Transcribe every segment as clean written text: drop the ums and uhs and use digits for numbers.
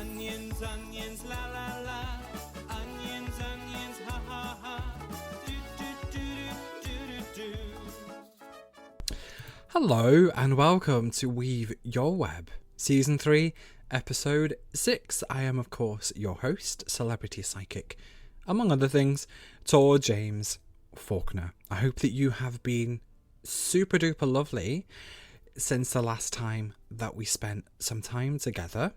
Onions, onions, la la la. Onions, onions, ha ha ha. Do do do do do do. Hello and welcome to Weave Your Web, Season 3, Episode 6. I am, of course, your host, celebrity psychic, among other things, Tor James Faulkner. I hope that you have been super duper lovely since the last time that we spent some time together.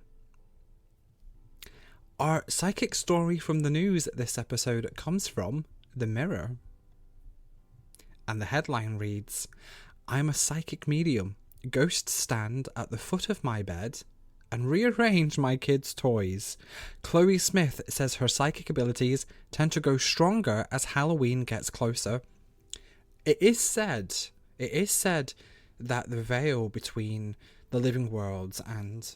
Our psychic story from the news this episode comes from The Mirror. And the headline reads, I'm a psychic medium. Ghosts stand at the foot of my bed and rearrange my kids' toys. Chloe Smith says her psychic abilities tend to grow stronger as Halloween gets closer. It is said that the veil between the living worlds and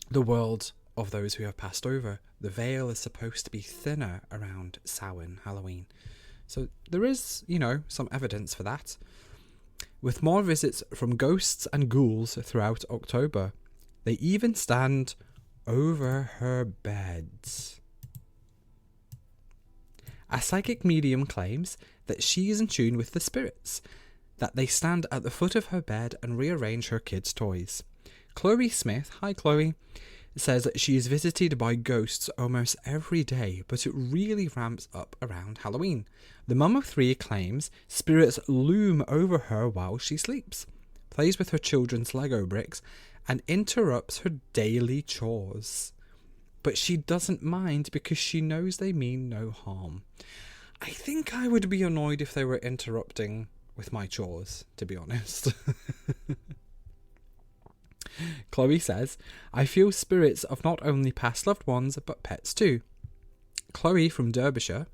the world of those who have passed over, the veil is supposed to be thinner around Samhain, Halloween. So there is, some evidence for that. With more visits from ghosts and ghouls throughout October. They even stand over her bed. A psychic medium claims that she is in tune with the spirits, that they stand at the foot of her bed and rearrange her kids' toys. Chloe Smith, hi Chloe, says that she is visited by ghosts almost every day, but it really ramps up around Halloween. The mum of 3 claims spirits loom over her while she sleeps, plays with her children's Lego bricks, and interrupts her daily chores. But she doesn't mind because she knows they mean no harm. I think I would be annoyed if they were interrupting with my chores, to be honest. Chloe says, I feel spirits of not only past loved ones, but pets too. Chloe from Derbyshire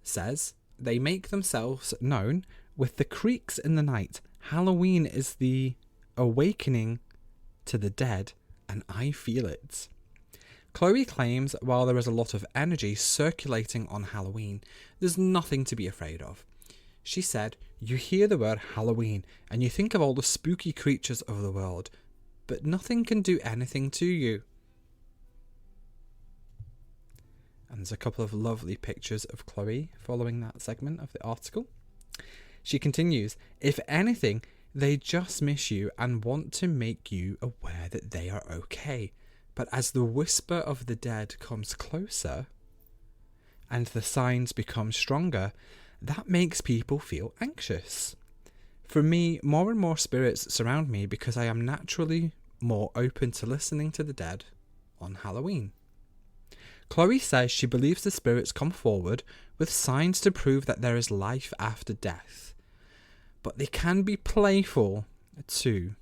says, they make themselves known with the creaks in the night. Halloween is the awakening to the dead, and I feel it. Chloe claims while there is a lot of energy circulating on Halloween, there's nothing to be afraid of. She said, you hear the word Halloween and you think of all the spooky creatures of the world, but nothing can do anything to you. And there's a couple of lovely pictures of Chloe following that segment of the article. She continues, if anything, they just miss you and want to make you aware that they are okay. But as the whisper of the dead comes closer and the signs become stronger, that makes people feel anxious. For me, more and more spirits surround me because I am naturally more open to listening to the dead on Halloween. Chloe says she believes the spirits come forward with signs to prove that there is life after death. But they can be playful too.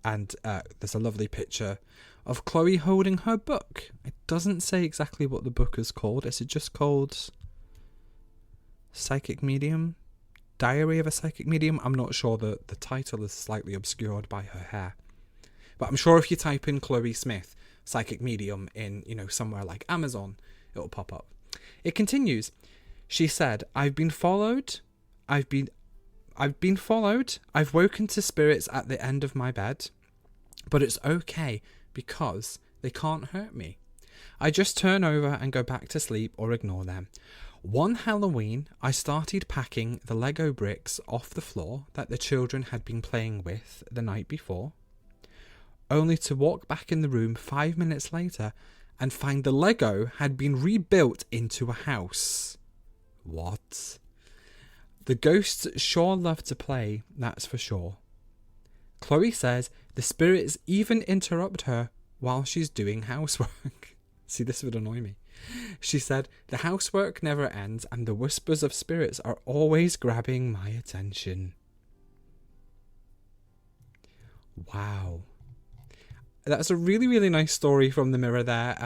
And there's a lovely picture of Chloe holding her book. It doesn't say exactly what the book is called. Is it just called Psychic Medium? Diary of a Psychic Medium? I'm not sure. The title is slightly obscured by her hair. But I'm sure if you type in Chloe Smith, Psychic Medium, in, somewhere like Amazon, it'll pop up. It continues. She said, I've been followed. I've woken to spirits at the end of my bed, but it's okay because they can't hurt me. I just turn over and go back to sleep or ignore them. One Halloween, I started packing the Lego bricks off the floor that the children had been playing with the night before, only to walk back in the room 5 minutes later and find the Lego had been rebuilt into a house. What? The ghosts sure love to play, that's for sure. Chloe says the spirits even interrupt her while she's doing housework. See, this would annoy me. She said, the housework never ends and the whispers of spirits are always grabbing my attention. Wow. That's a really, really nice story from The Mirror there.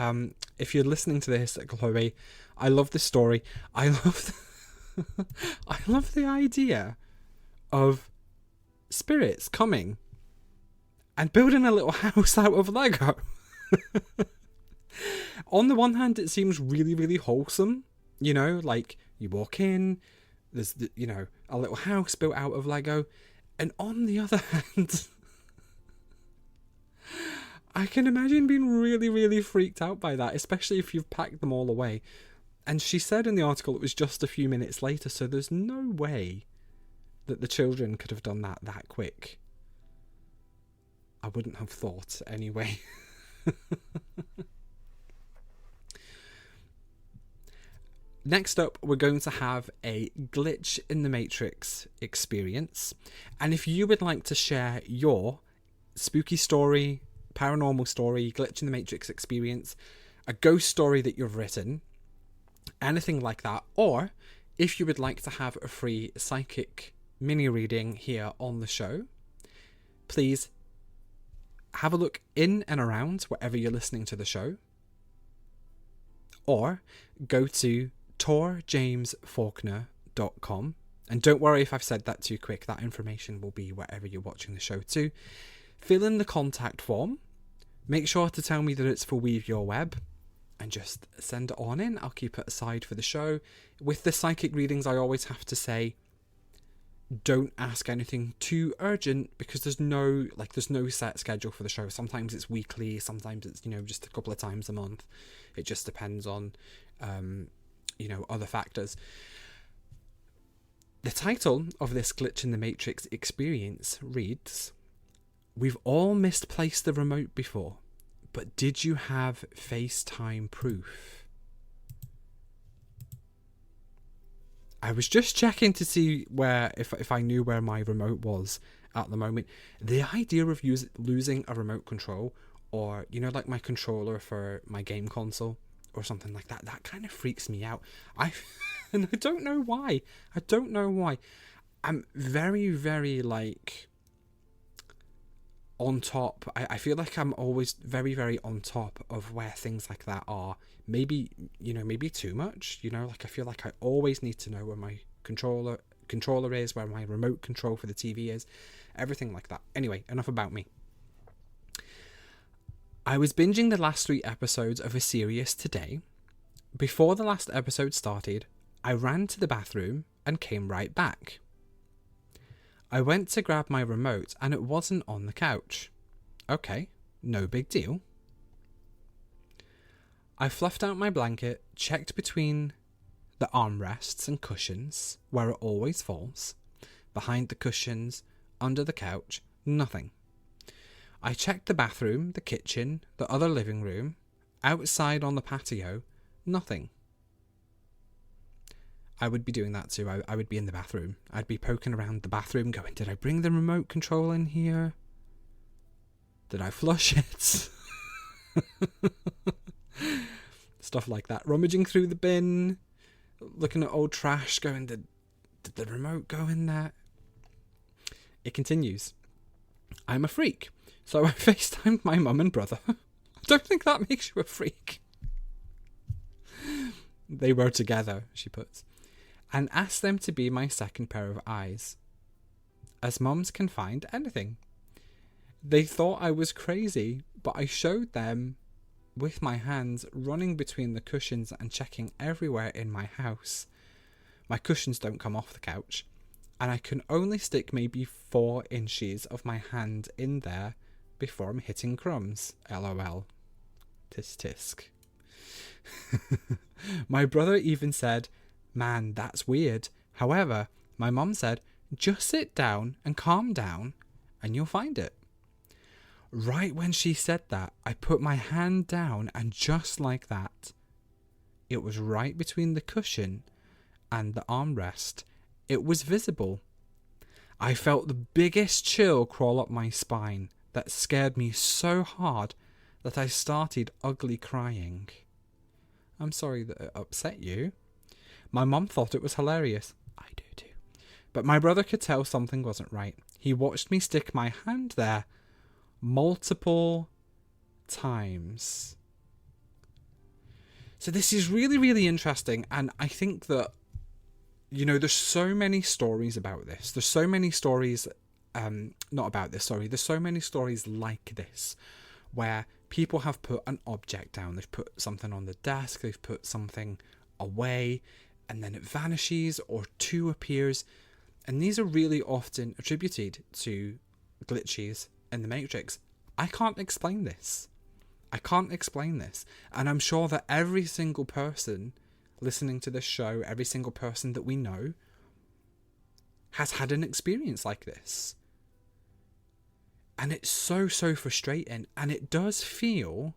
If you're listening to this, Chloe, I love this story. I love the idea of spirits coming and building a little house out of Lego. On the one hand, it seems really, really wholesome. Like you walk in, there's, a little house built out of Lego. And on the other hand, I can imagine being really, really freaked out by that, especially if you've packed them all away. And she said in the article it was just a few minutes later, so there's no way that the children could have done that quick. I wouldn't have thought anyway. Next up, we're going to have a glitch in the Matrix experience. And if you would like to share your spooky story, paranormal story, glitch in the Matrix experience, a ghost story that you've written, anything like that, or if you would like to have a free psychic mini reading here on the show, please have a look in and around wherever you're listening to the show, or go to torjamesfaulkner.com. And don't worry if I've said that too quick, that information will be wherever you're watching the show too. Fill in the contact form, make sure to tell me that it's for Weave Your Web, and just send it on in. I'll keep it aside for the show. With the psychic readings, I always have to say, don't ask anything too urgent, because there's no set schedule for the show. Sometimes it's weekly, sometimes it's, just a couple of times a month. It just depends on other factors. The title of this Glitch in the Matrix experience reads, "We've all misplaced the remote before, but did you have FaceTime proof?" I was just checking to see if I knew where my remote was at the moment. The idea of losing a remote control, or like my controller for my game console or something like that, that kind of freaks me out. And I don't know why. I'm very, very on top. I feel like I'm always very, very on top of where things like that are. Maybe too much. I feel like I always need to know where my controller is, where my remote control for the TV is, everything like that. Anyway, enough about me. I was binging the last 3 episodes of a series today. Before the last episode started, I ran to the bathroom and came right back. I went to grab my remote and it wasn't on the couch. Okay, no big deal. I fluffed out my blanket, checked between the armrests and cushions, where it always falls, behind the cushions, under the couch, nothing. I checked the bathroom, the kitchen, the other living room, outside on the patio, nothing. I would be doing that too. I would be in the bathroom. I'd be poking around the bathroom going, did I bring the remote control in here? Did I flush it? Stuff like that. Rummaging through the bin, looking at old trash, going, did the remote go in there? It continues. I'm a freak. So I FaceTimed my mum and brother. I don't think that makes you a freak. They were together, she puts. And asked them to be my second pair of eyes. As mums can find anything. They thought I was crazy, but I showed them with my hands running between the cushions and checking everywhere in my house. My cushions don't come off the couch, and I can only stick maybe 4 inches of my hand in there before I'm hitting crumbs. LOL. Tisk tisk. My brother even said, man, that's weird. However, my mum said, just sit down and calm down and you'll find it. Right when she said that, I put my hand down and just like that, it was right between the cushion and the armrest. It was visible. I felt the biggest chill crawl up my spine that scared me so hard that I started ugly crying. I'm sorry that it upset you. My mum thought it was hilarious. I do too. But my brother could tell something wasn't right. He watched me stick my hand there multiple times. So this is really, really interesting. And I think that, there's so many stories about this. There's so many stories, there's so many stories like this, where people have put an object down. They've put something on the desk. They've put something away, and then it vanishes or 2 appears. And these are really often attributed to glitches in the Matrix. I can't explain this. I can't explain this. And I'm sure that every single person listening to this show, every single person that we know, has had an experience like this. And it's so frustrating. And it does feel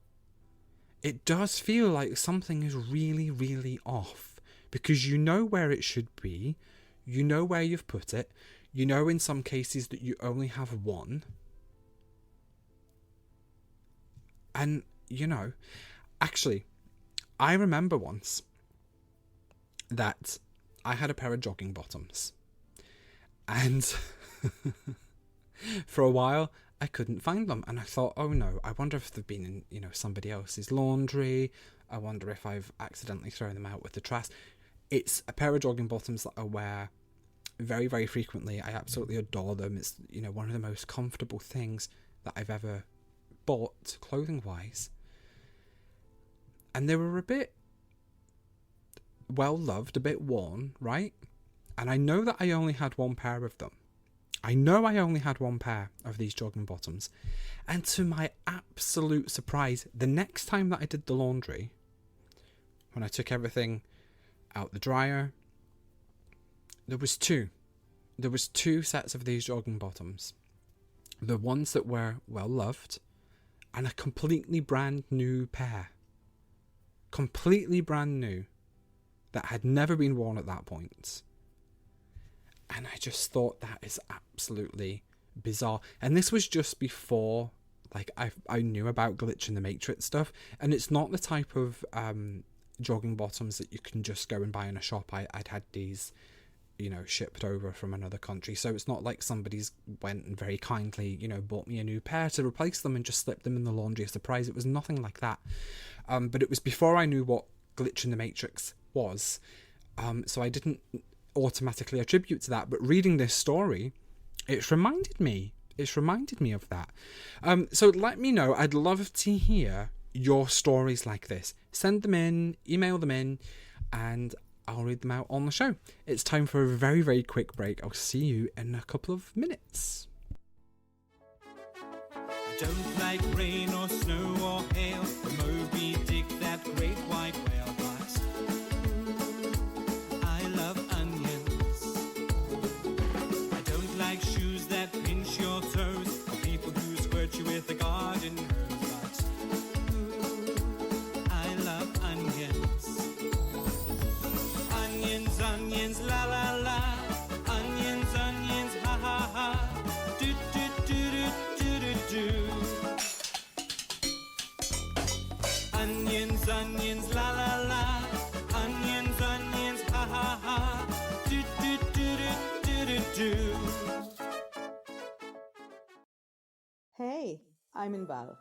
like something is really, really off. Because you know where it should be. You know where you've put it. You know in some cases that you only have one. And, actually, I remember once that I had a pair of jogging bottoms. And for a while, I couldn't find them. And I thought, oh no, I wonder if they've been in, somebody else's laundry. I wonder if I've accidentally thrown them out with the trash. It's a pair of jogging bottoms that I wear very, very frequently. I absolutely adore them. It's, one of the most comfortable things that I've ever bought, clothing-wise. And they were a bit well-loved, a bit worn, right? And I know that I only had one pair of them. I know I only had one pair of these jogging bottoms. And to my absolute surprise, the next time that I did the laundry, when I took everything out the dryer, there was two sets of these jogging bottoms. The ones that were well-loved, and a completely brand new pair. Completely brand new. That had never been worn at that point. And I just thought that is absolutely bizarre. And this was just before, I knew about Glitch in the Matrix stuff. And it's not the type of jogging bottoms that you can just go and buy in a shop. I'd had these, shipped over from another country. So it's not like somebody's went and very kindly, bought me a new pair to replace them and just slipped them in the laundry as a surprise. It was nothing like that. But it was before I knew what Glitch in the Matrix was. So I didn't automatically attribute to that. But reading this story, it's reminded me of that. So let me know. I'd love to hear your stories like this. Send them in, email them in, and I'll read them out on the show. It's time for a very, very quick break. I'll see you in a couple of minutes. I don't like rain or snow or hail, or Moby Dick, that great white whale, but I love onions. I don't like shoes that pinch your toes, or people who squirt you with a garden hose, but I love onions. Onions, onions, la la la. Onions, onions, ha ha ha. Do do do do do do do. Onions, onions, la la la. Onions, onions, ha ha ha. Do do do do do do do. Hey, I'm Inbal.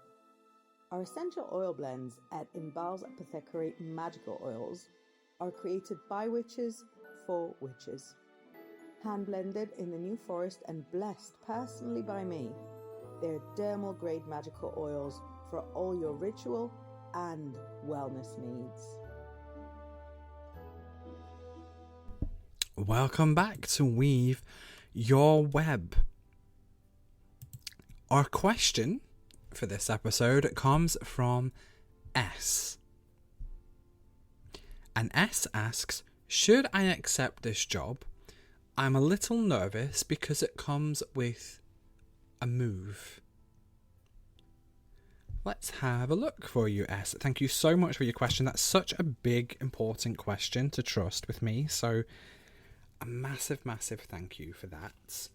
Our essential oil blends at Inbal's Apothecary Magical Oils are created by witches for witches. Hand blended in the New Forest and blessed personally by me. They're dermal grade magical oils for all your ritual and wellness needs. Welcome back to Weave Your Web. Our question for this episode comes from S. And S asks, should I accept this job? I'm a little nervous because it comes with a move. Let's have a look for you, S. Thank you so much for your question. That's such a big, important question to trust with me. So a massive, massive thank you for that.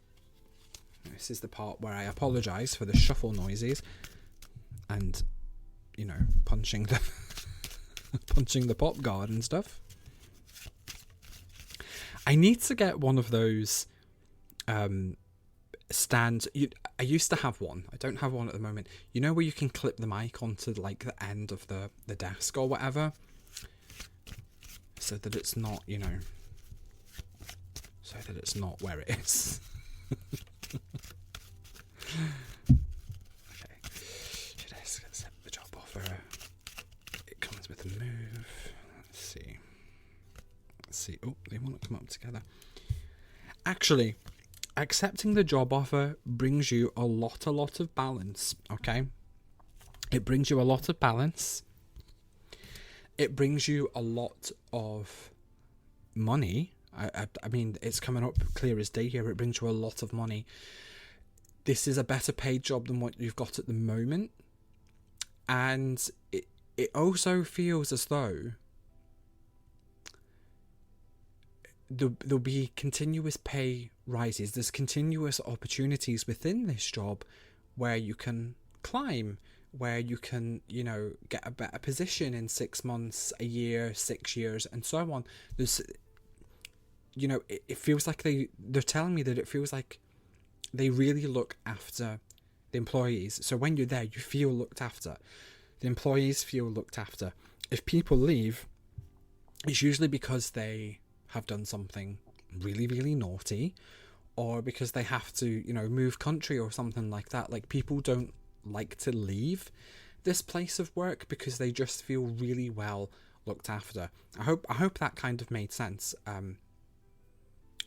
This is the part where I apologise for the shuffle noises and, punching the pop guard and stuff. I need to get one of those stands. I used to have one. I don't have one at the moment. Where you can clip the mic onto the end of the desk or whatever, so that it's not, so that it's not where it is. Okay. Should I set the job offer? It comes with a move. Let's see. Oh, they want to come up together. Actually, accepting the job offer brings you a lot of balance, okay? It brings you a lot of balance. It brings you a lot of money. I mean, it's coming up clear as day here. It brings you a lot of money. This is a better paid job than what you've got at the moment. And it also feels as though there'll be continuous pay rises. There's continuous opportunities within this job where you can climb, where you can, get a better position in 6 months, a year, 6 years, and so on. There's, it feels like they're telling me that it feels like they really look after the employees. So when you're there, you feel looked after. The employees feel looked after. If people leave, it's usually because they have done something really, really naughty, or because they have to, move country or something like that. Like, people don't like to leave this place of work because they just feel really well looked after. I hope that kind of made sense.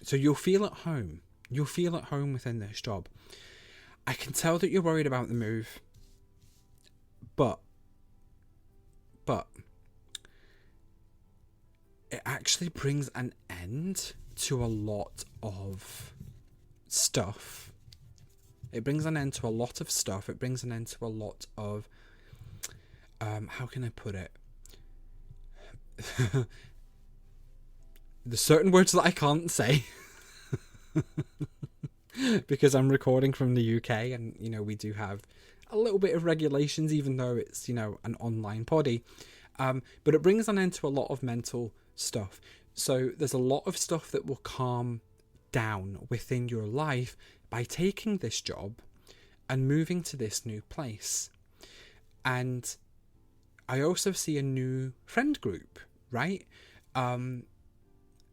So you'll feel at home. You'll feel at home within this job. I can tell that you're worried about the move, but it actually brings an end to a lot of stuff. It brings an end to a lot of stuff. It brings an end to a lot of, how can I put it? There's certain words that I can't say because I'm recording from the UK, and, we do have a little bit of regulations, even though it's, an online poddy. But it brings an end to a lot of mental stuff. So there's a lot of stuff that will calm down within your life by taking this job and moving to this new place. And I also see a new friend group, right? And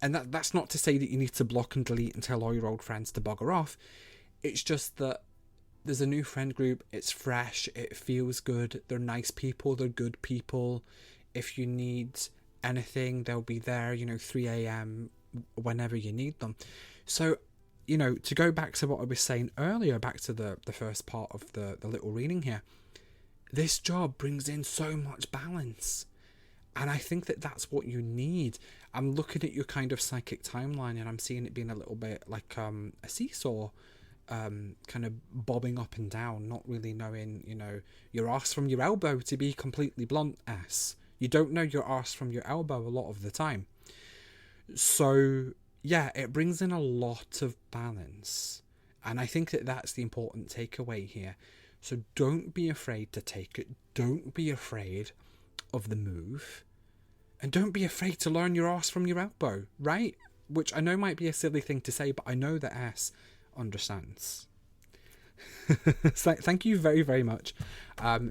that's not to say that you need to block and delete and tell all your old friends to bugger off. It's just that there's a new friend group. It's fresh. It feels good. They're nice people. They're good people. If you need anything, they'll be there, 3 a.m. whenever you need them. So, to go back to what I was saying earlier, back to the first part of the little reading here, this job brings in so much balance. And I think that that's what you need. I'm looking at your kind of psychic timeline, and I'm seeing it being a little bit like a seesaw, kind of bobbing up and down, not really knowing, your arse from your elbow, to be completely blunt. You don't know your arse from your elbow a lot of the time. So, yeah, it brings in a lot of balance. And I think that that's the important takeaway here. So don't be afraid to take it. Don't be afraid of the move. And don't be afraid to learn your arse from your elbow, right? Which I know might be a silly thing to say, but I know that S understands. So thank you very, very much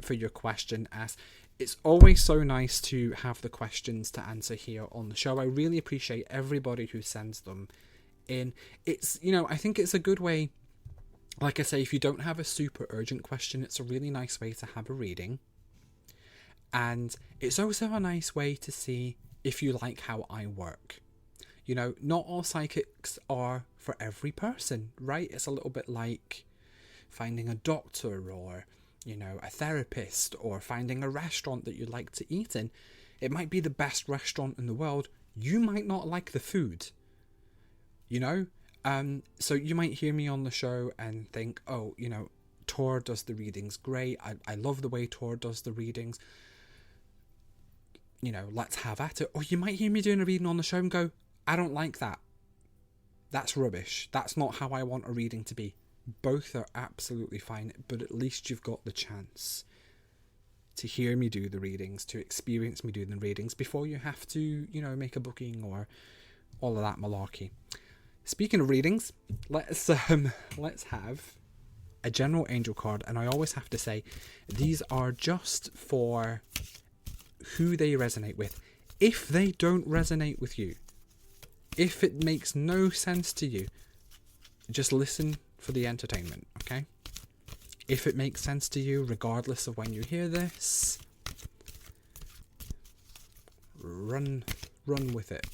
for your question, S. It's always so nice to have the questions to answer here on the show. I really appreciate everybody who sends them in. It's, I think it's a good way. Like I say, if you don't have a super urgent question, it's a really nice way to have a reading. And it's also a nice way to see if you like how I work. Not all psychics are for every person, right? It's a little bit like finding a doctor, or a therapist, or finding a restaurant that you like to eat in. It might be the best restaurant in the world. You might not like the food, so you might hear me on the show and think, oh, Tor does the readings great. I love the way Tor does the readings. Let's have at it. Or you might hear me doing a reading on the show and go, I don't like that. That's rubbish. That's not how I want a reading to be. Both are absolutely fine, but at least you've got the chance to hear me do the readings, to experience me doing the readings before you have to, make a booking or all of that malarkey. Speaking of readings, let's have a general angel card, and I always have to say these are just for who they resonate with. If they don't resonate with you, if it makes no sense to you, just listen for the entertainment, okay? If it makes sense to you, regardless of when you hear this, run with it.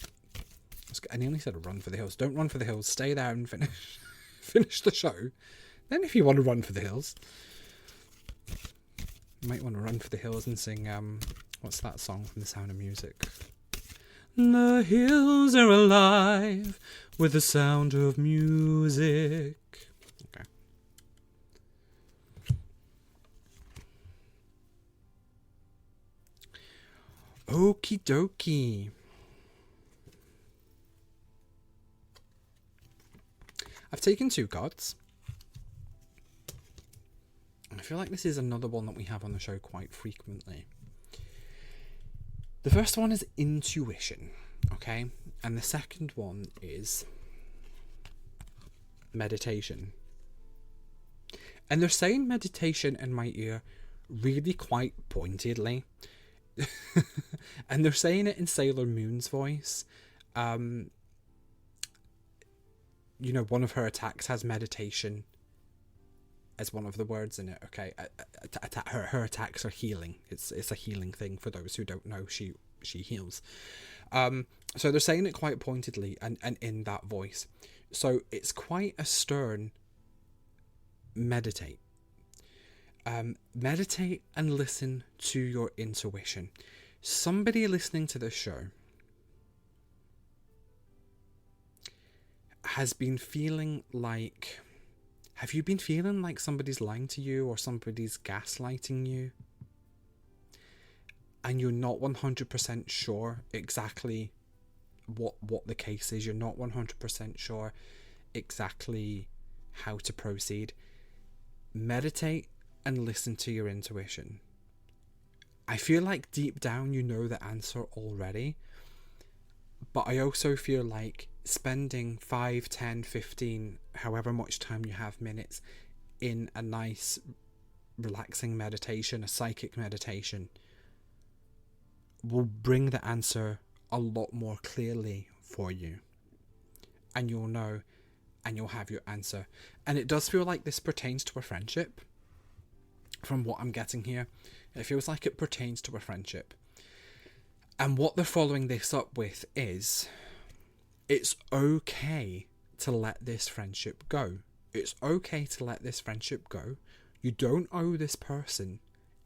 I nearly said run for the hills. Don't run for the hills. Stay there and finish. finish the show, then if you want to run for the hills, you might want to run for the hills and sing, what's that song from The Sound of Music? The hills are alive with the sound of music. Okay. Okie dokie. I've taken 2 cards. I feel like this is another one that we have on the show quite frequently. The first one is intuition, okay? And the second one is meditation. And they're saying meditation in my ear really quite pointedly. And they're saying it in Sailor Moon's voice. You know, one of her attacks has meditation as one of the words in it, okay? Her attacks are healing. It's a healing thing for those who don't know. She heals. So they're saying it quite pointedly and in that voice. So it's quite a stern meditate. Meditate and listen to your intuition. Somebody listening to this show has been feeling like... Have you been feeling like somebody's lying to you or somebody's gaslighting you? And you're not 100% sure exactly what the case is. You're not 100% sure exactly how to proceed. Meditate and listen to your intuition. I feel like deep down you know the answer already. But I also feel like spending 5, 10, 15, however much time you have minutes in a nice, relaxing meditation, a psychic meditation, will bring the answer a lot more clearly for you. And you'll know, and you'll have your answer. And it does feel like this pertains to a friendship. From what I'm getting here, it feels like it pertains to a friendship. And what they're following this up with is, it's okay to let this friendship go. It's okay to let this friendship go. You don't owe this person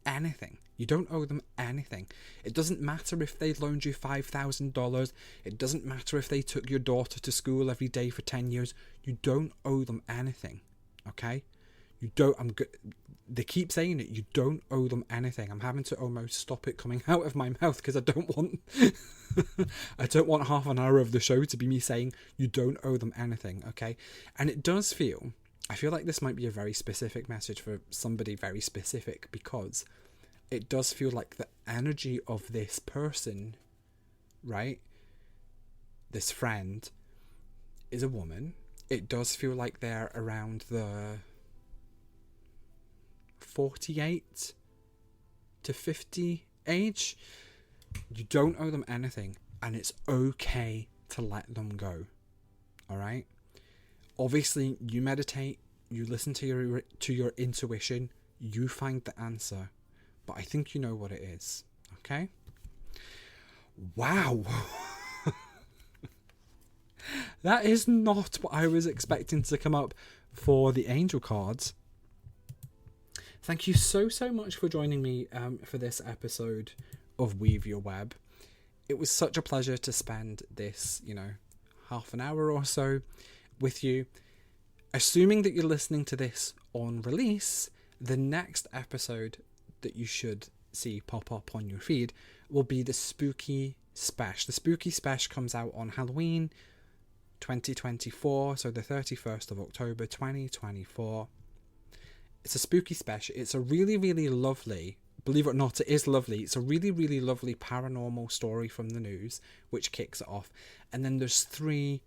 anything. You don't owe them anything. It doesn't matter if they loaned you $5,000. It doesn't matter if they took your daughter to school every day for 10 years. You don't owe them anything. Okay? You don't... They keep saying it. You don't owe them anything. I'm having to almost stop it coming out of my mouth because I don't want... I don't want half an hour of the show to be me saying you don't owe them anything. Okay? And it does feel... I feel like this might be a very specific message for somebody very specific, because it does feel like the energy of this person, right? This friend is a woman. It does feel like they're around the 48 to 50 age. You don't owe them anything, and it's okay to let them go. All right? Obviously, you meditate, you listen to your intuition, you find the answer. But I think you know what it is. Okay? Wow. That is not what I was expecting to come up for the angel cards. Thank you so much for joining me for this episode of Weave Your Web. It was such a pleasure to spend this, half an hour or so with you. Assuming that you're listening to this on release, the next episode that you should see pop up on your feed will be the Spooky Spesh. The Spooky Spesh comes out on Halloween 2024, so the 31st of October 2024. It's a Spooky Spesh. It's a really, really lovely, believe it or not, it is lovely. It's a really, really lovely paranormal story from the news, which kicks it off. And then there's 3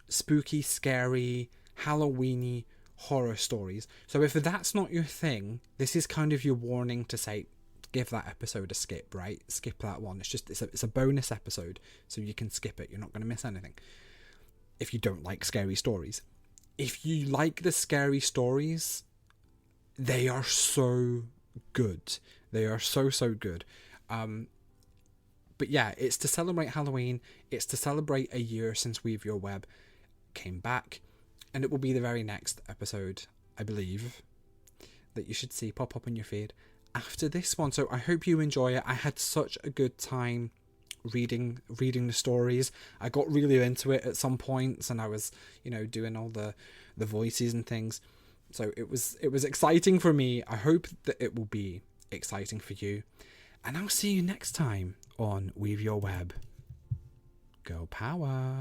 spooky, scary, Halloweeny horror stories. So if that's not your thing, this is kind of your warning to say, give that episode a skip, right? Skip that one. It's a bonus episode, so you can skip it. You're not going to miss anything if you don't like scary stories. If you like the scary stories, they are so good. They are so good. But yeah, it's to celebrate Halloween. It's to celebrate a year since Weave Your Web came back. And it will be the very next episode, I believe, that you should see pop up on your feed after this one. So I hope you enjoy it. I had such a good time reading the stories. I got really into it at some points, and I was, doing all the voices and things. So it was exciting for me. I hope that it will be exciting for you. And I'll see you next time on Weave Your Web. Girl power.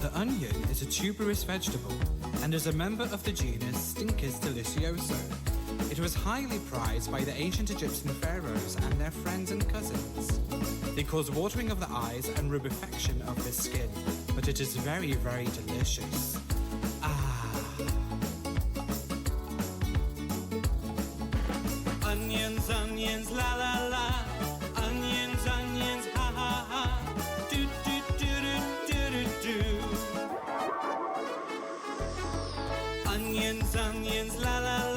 The onion is a tuberous vegetable and is a member of the genus Stinkis delicioso. It was highly prized by the ancient Egyptian pharaohs and their friends and cousins. They cause watering of the eyes and rubefaction of the skin, but it is very, very delicious. Onions, onions, la la la. Onions, onions, ha ha ha. Do do do do do do do. Onions, onions, la la la.